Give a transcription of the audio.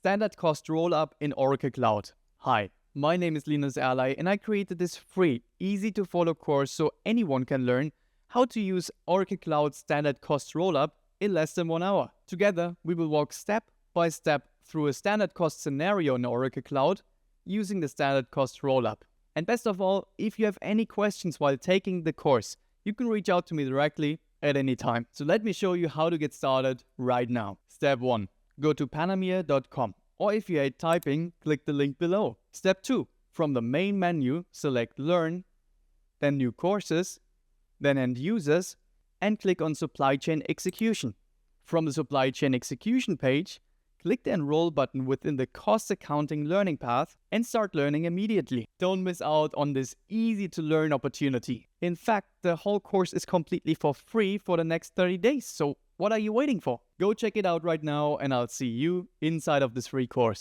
Standard cost rollup in Oracle Cloud. Hi, my name is Linus Erlei and I created this free, easy to follow course so anyone can learn how to use Oracle Cloud Standard cost rollup in less than 1 hour. Together, we will walk step by step through a standard cost scenario in Oracle Cloud using the standard cost rollup. And best of all, if you have any questions while taking the course, you can reach out to me directly at any time. So let me show you how to get started right now. Step 1. Go to panamere.com, or if you hate typing, click the link below. Step 2. From the main menu, select Learn, then New Courses, then End Users, and click on Supply Chain Execution. From the Supply Chain Execution page, click the Enroll button within the Cost Accounting learning path and start learning immediately. Don't miss out on this easy to learn opportunity. In fact, the whole course is completely for free for the next 30 days, so what are you waiting for? Go check it out right now and I'll see you inside of this free course.